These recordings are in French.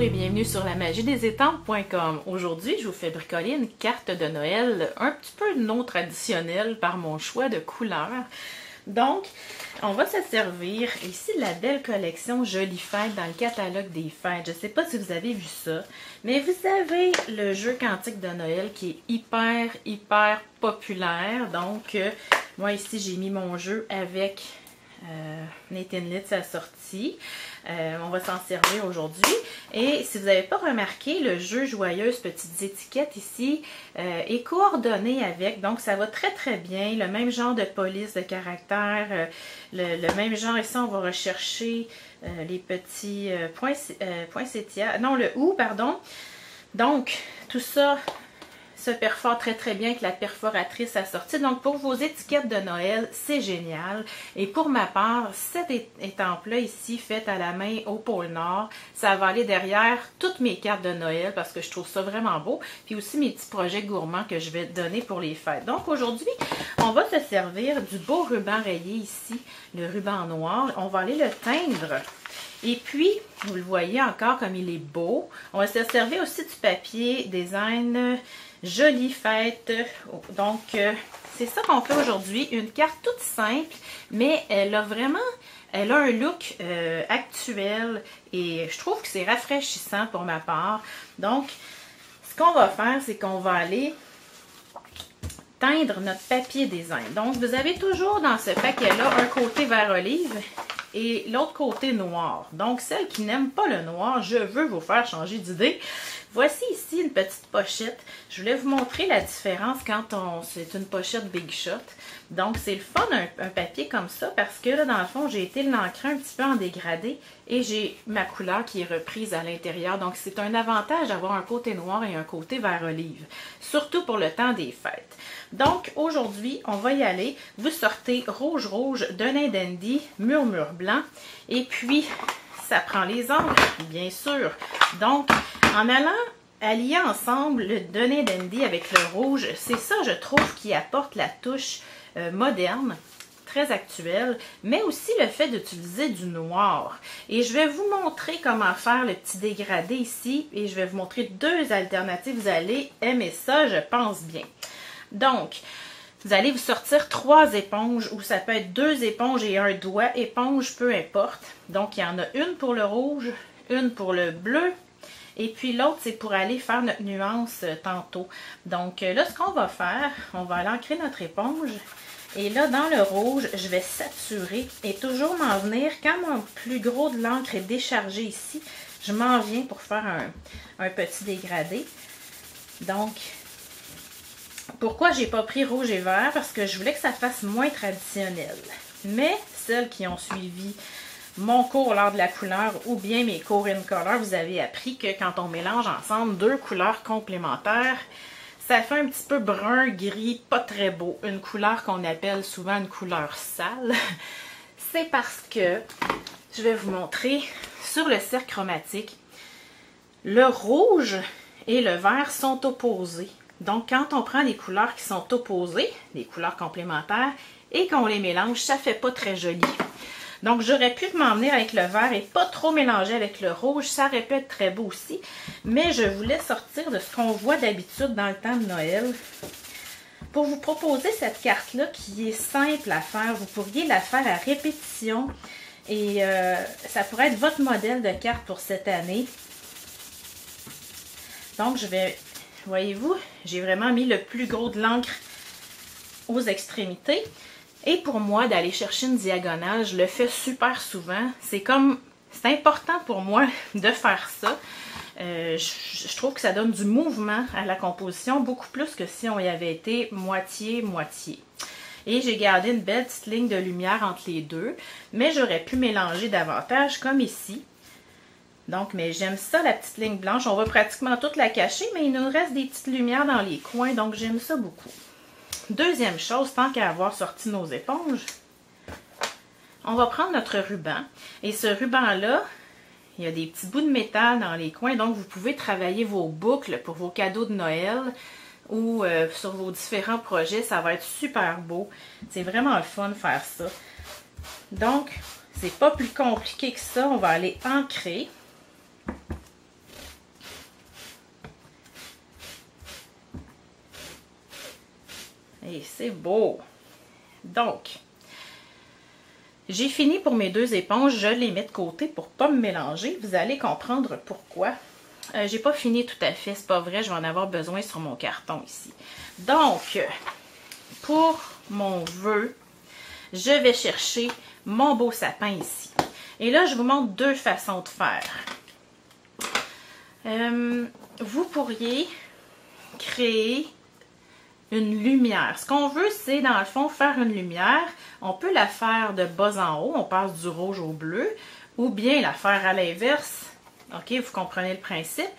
et bienvenue sur la magie des estampes.com. Aujourd'hui, je vous fais bricoler une carte de Noël un petit peu non traditionnelle par mon choix de couleurs. Donc, on va se servir ici de la belle collection Jolies Fêtes dans le catalogue des fêtes. Je ne sais pas si vous avez vu ça, mais vous avez le jeu Cantique de Noël qui est hyper populaire. Donc, moi ici, j'ai mis mon jeu avec Nathan Litz à la sortie. On va s'en servir aujourd'hui. Et si vous n'avez pas remarqué, le jeu Joyeuse Petites Étiquettes ici est coordonné avec. Donc, ça va très bien. Le même genre de police de caractère. Le même genre ici, on va rechercher les petits poinsettias. Non, le ou, pardon. Donc, tout ça se perfore très bien avec la perforatrice assortie. Donc, pour vos étiquettes de Noël, c'est génial. Et pour ma part, cette étampe-là ici, faite à la main au pôle Nord, ça va aller derrière toutes mes cartes de Noël parce que je trouve ça vraiment beau. Puis aussi mes petits projets gourmands que je vais donner pour les fêtes. Donc, aujourd'hui, on va se servir du beau ruban rayé ici, le ruban noir. On va aller le teindre. Et puis, vous le voyez encore comme il est beau. On va se servir aussi du papier design Jolies Fêtes. Donc, c'est ça qu'on fait aujourd'hui. Une carte toute simple, mais elle a un look actuel et je trouve que c'est rafraîchissant pour ma part. Donc, ce qu'on va faire, c'est qu'on va aller teindre notre papier design. Donc, vous avez toujours dans ce paquet-là un côté vert olive et l'autre côté noir. Donc, celles qui n'aiment pas le noir, je veux vous faire changer d'idée. Voici ici une petite pochette. Je voulais vous montrer la différence quand c'est une pochette Big Shot. Donc, c'est le fun, un papier comme ça, parce que là, dans le fond, j'ai été l'encrer un petit peu en dégradé et j'ai ma couleur qui est reprise à l'intérieur. Donc, c'est un avantage d'avoir un côté noir et un côté vert olive, surtout pour le temps des fêtes. Donc, aujourd'hui, on va y aller. Vous sortez Rouge Rouge de Nain Dandy, Murmure Blanc, et puis ça prend les angles, bien sûr. Donc, en allant allier ensemble le Nain Dandy avec le rouge, c'est ça, je trouve, qui apporte la touche moderne, très actuelle, mais aussi le fait d'utiliser du noir. Et je vais vous montrer comment faire le petit dégradé ici, et je vais vous montrer deux alternatives. Vous allez aimer ça, je pense bien. Donc, vous allez vous sortir 3 éponges, ou ça peut être 2 éponges et un doigt éponge, peu importe. Donc, il y en a une pour le rouge, une pour le bleu, et puis l'autre, c'est pour aller faire notre nuance tantôt. Donc, là, ce qu'on va faire, on va aller ancrer notre éponge. Et là, dans le rouge, je vais saturer et toujours m'en venir. Quand mon plus gros de l'encre est déchargé ici, je m'en viens pour faire un petit dégradé. Donc, pourquoi j'ai pas pris rouge et vert? Parce que je voulais que ça fasse moins traditionnel. Mais celles qui ont suivi mon cours lors de la couleur ou bien mes cours in color, vous avez appris que quand on mélange ensemble 2 couleurs complémentaires, ça fait un petit peu brun, gris, pas très beau. Une couleur qu'on appelle souvent une couleur sale. C'est parce que, je vais vous montrer, sur le cercle chromatique, le rouge et le vert sont opposés. Donc, quand on prend les couleurs qui sont opposées, les couleurs complémentaires, et qu'on les mélange, ça fait pas très joli. Donc, j'aurais pu m'en venir avec le vert et pas trop mélanger avec le rouge. Ça aurait pu être très beau aussi. Mais je voulais sortir de ce qu'on voit d'habitude dans le temps de Noël pour vous proposer cette carte-là qui est simple à faire. Vous pourriez la faire à répétition et ça pourrait être votre modèle de carte pour cette année. Donc, voyez-vous, j'ai vraiment mis le plus gros de l'encre aux extrémités. Et pour moi, d'aller chercher une diagonale, je le fais super souvent. C'est important pour moi de faire ça. Je trouve que ça donne du mouvement à la composition, beaucoup plus que si on y avait été moitié-moitié. Et j'ai gardé une belle petite ligne de lumière entre les deux, mais j'aurais pu mélanger davantage comme ici. Donc, mais j'aime ça, la petite ligne blanche. On va pratiquement toute la cacher, mais il nous reste des petites lumières dans les coins, donc j'aime ça beaucoup. Deuxième chose, tant qu'à avoir sorti nos éponges, on va prendre notre ruban. Et ce ruban-là, il y a des petits bouts de métal dans les coins, donc vous pouvez travailler vos boucles pour vos cadeaux de Noël ou sur vos différents projets. Ça va être super beau. C'est vraiment le fun de faire ça. Donc, c'est pas plus compliqué que ça. On va aller ancrer. Et c'est beau! Donc, j'ai fini pour mes deux éponges. Je les mets de côté pour ne pas me mélanger. Vous allez comprendre pourquoi. J'ai pas fini tout à fait, c'est pas vrai. Je vais en avoir besoin sur mon carton ici. Donc, pour mon vœu, je vais chercher mon beau sapin ici. Et là, je vous montre deux façons de faire. Vous pourriez créer une lumière. Ce qu'on veut, c'est dans le fond faire une lumière. On peut la faire de bas en haut, on passe du rouge au bleu, ou bien la faire à l'inverse. OK, vous comprenez le principe.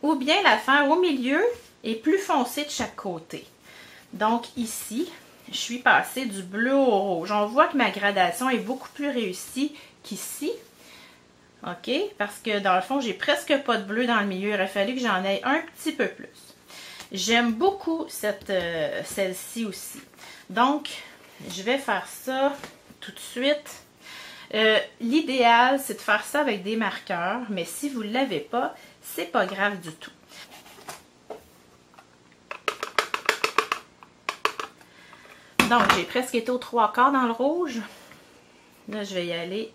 Ou bien la faire au milieu et plus foncée de chaque côté. Donc ici, je suis passée du bleu au rouge. On voit que ma gradation est beaucoup plus réussie qu'ici. OK, parce que dans le fond, j'ai presque pas de bleu dans le milieu. Il aurait fallu que j'en aie un petit peu plus. J'aime beaucoup celle-ci aussi. Donc, je vais faire ça tout de suite. L'idéal, c'est de faire ça avec des marqueurs, mais si vous ne l'avez pas, c'est pas grave du tout. Donc, j'ai presque été aux 3/4 dans le rouge. Là, je vais y aller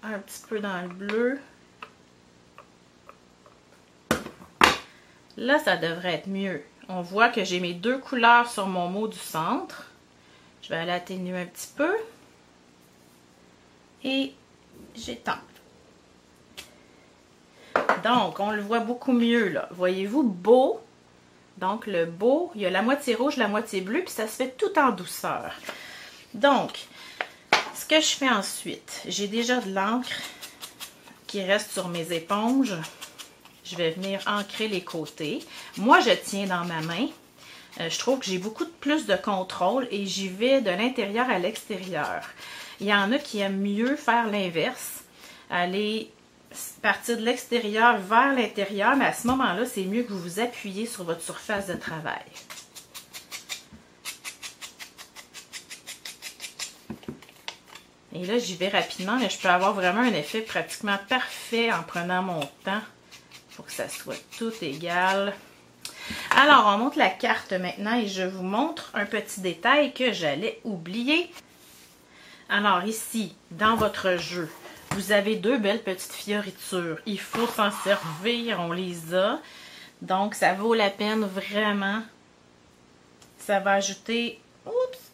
un petit peu dans le bleu. Là, ça devrait être mieux. On voit que j'ai mes deux couleurs sur mon mot du centre. Je vais aller atténuer un petit peu. Et j'étends. Donc, on le voit beaucoup mieux là. Voyez-vous, beau. Donc, le beau, il y a la moitié rouge, la moitié bleue, puis ça se fait tout en douceur. Donc, ce que je fais ensuite, j'ai déjà de l'encre qui reste sur mes éponges. Je vais venir ancrer les côtés. Moi, je tiens dans ma main. Je trouve que j'ai beaucoup plus de contrôle et j'y vais de l'intérieur à l'extérieur. Il y en a qui aiment mieux faire l'inverse. Aller partir de l'extérieur vers l'intérieur, mais à ce moment-là, c'est mieux que vous vous appuyez sur votre surface de travail. Et là, j'y vais rapidement, mais je peux avoir vraiment un effet pratiquement parfait en prenant mon temps. Pour que ça soit tout égal. Alors, on monte la carte maintenant et je vous montre un petit détail que j'allais oublier. Alors ici, dans votre jeu, vous avez deux belles petites fioritures. Il faut s'en servir, on les a. Donc, ça vaut la peine vraiment. Ça va ajouter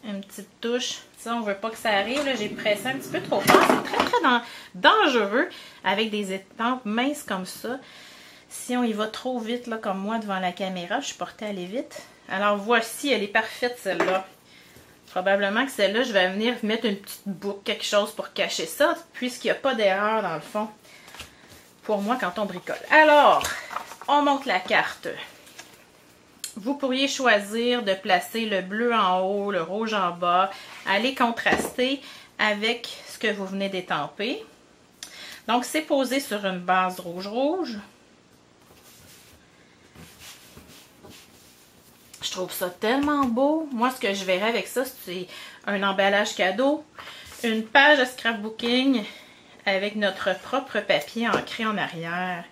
une petite touche. Ça, on ne veut pas que ça arrive. J'ai pressé un petit peu trop fort. C'est très, très dangereux avec des étampes minces comme ça. Si on y va trop vite, là, comme moi, devant la caméra, je suis portée à aller vite. Alors, voici, elle est parfaite, celle-là. Probablement que celle-là, je vais venir mettre une petite boucle, quelque chose pour cacher ça, puisqu'il n'y a pas d'erreur, dans le fond, pour moi, quand on bricole. Alors, on monte la carte. Vous pourriez choisir de placer le bleu en haut, le rouge en bas, aller contraster avec ce que vous venez d'étamper. Donc, c'est posé sur une base rouge-rouge. Je trouve ça tellement beau. Moi, ce que je verrais avec ça, c'est un emballage cadeau, une page de scrapbooking avec notre propre papier ancré en arrière.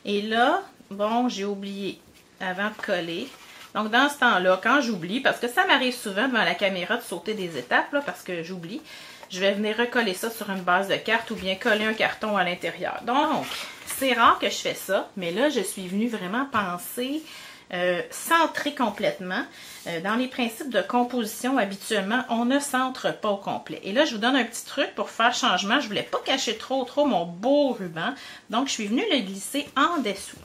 Et là, bon, j'ai oublié avant de coller. Donc, dans ce temps-là, quand j'oublie, parce que ça m'arrive souvent devant la caméra de sauter des étapes, là, parce que j'oublie, je vais venir recoller ça sur une base de carte ou bien coller un carton à l'intérieur. Donc, c'est rare que je fais ça, mais là, je suis venue vraiment penser... centrer complètement. Dans les principes de composition, habituellement, on ne centre pas au complet. Et là, je vous donne un petit truc pour faire changement. Je ne voulais pas cacher trop mon beau ruban. Donc, je suis venue le glisser en dessous.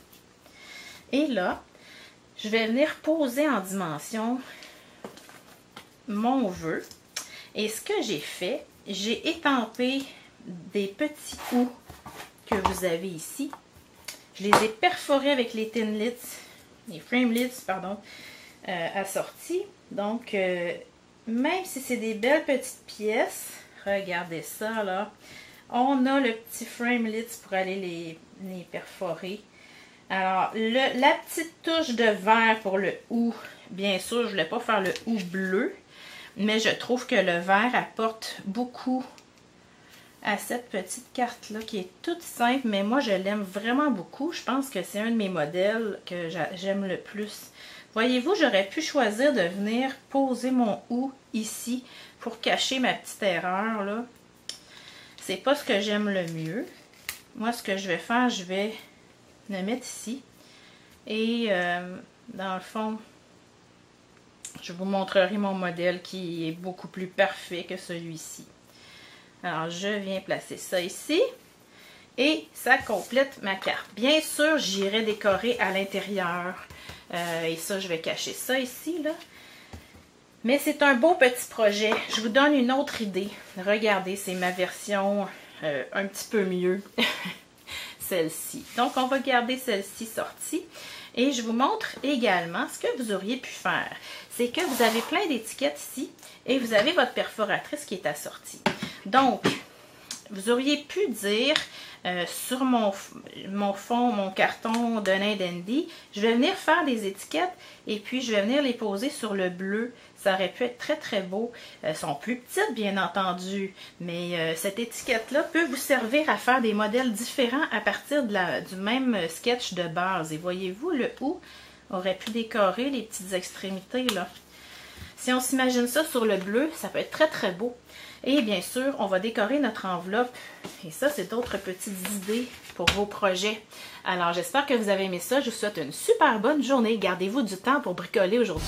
Et là, je vais venir poser en dimension mon vœu. Et ce que j'ai fait, j'ai étampé des petits houls que vous avez ici. Je les ai perforés avec les Thinlits. Les Framelits, pardon, assortis. Donc, même si c'est des belles petites pièces, regardez ça, là. On a le petit Framelits pour aller les perforer. Alors, la petite touche de vert pour le hou, bien sûr, je ne voulais pas faire le hou bleu, mais je trouve que le vert apporte beaucoup à cette petite carte-là qui est toute simple, mais moi je l'aime vraiment beaucoup. Je pense que c'est un de mes modèles que j'aime le plus. Voyez-vous, j'aurais pu choisir de venir poser mon ou ici pour cacher ma petite erreur là. C'est pas ce que j'aime le mieux. Moi, ce que je vais faire, je vais le mettre ici. Et dans le fond, je vous montrerai mon modèle qui est beaucoup plus parfait que celui-ci. Alors, je viens placer ça ici. Et ça complète ma carte. Bien sûr, j'irai décorer à l'intérieur. Et ça, je vais cacher ça ici, là. Mais c'est un beau petit projet. Je vous donne une autre idée. Regardez, c'est ma version un petit peu mieux. Celle-ci. Donc, on va garder celle-ci sortie. Et je vous montre également ce que vous auriez pu faire. C'est que vous avez plein d'étiquettes ici et vous avez votre perforatrice qui est assortie. Donc, vous auriez pu dire sur mon fond, mon carton de Dandy, je vais venir faire des étiquettes et puis je vais venir les poser sur le bleu. Ça aurait pu être très très beau. Elles sont plus petites bien entendu, mais cette étiquette-là peut vous servir à faire des modèles différents à partir du même sketch de base. Et voyez-vous, le ou aurait pu décorer les petites extrémités là. Si on s'imagine ça sur le bleu, ça peut être très très beau. Et bien sûr, on va décorer notre enveloppe. Et ça, c'est d'autres petites idées pour vos projets. Alors, j'espère que vous avez aimé ça. Je vous souhaite une super bonne journée. Gardez-vous du temps pour bricoler aujourd'hui.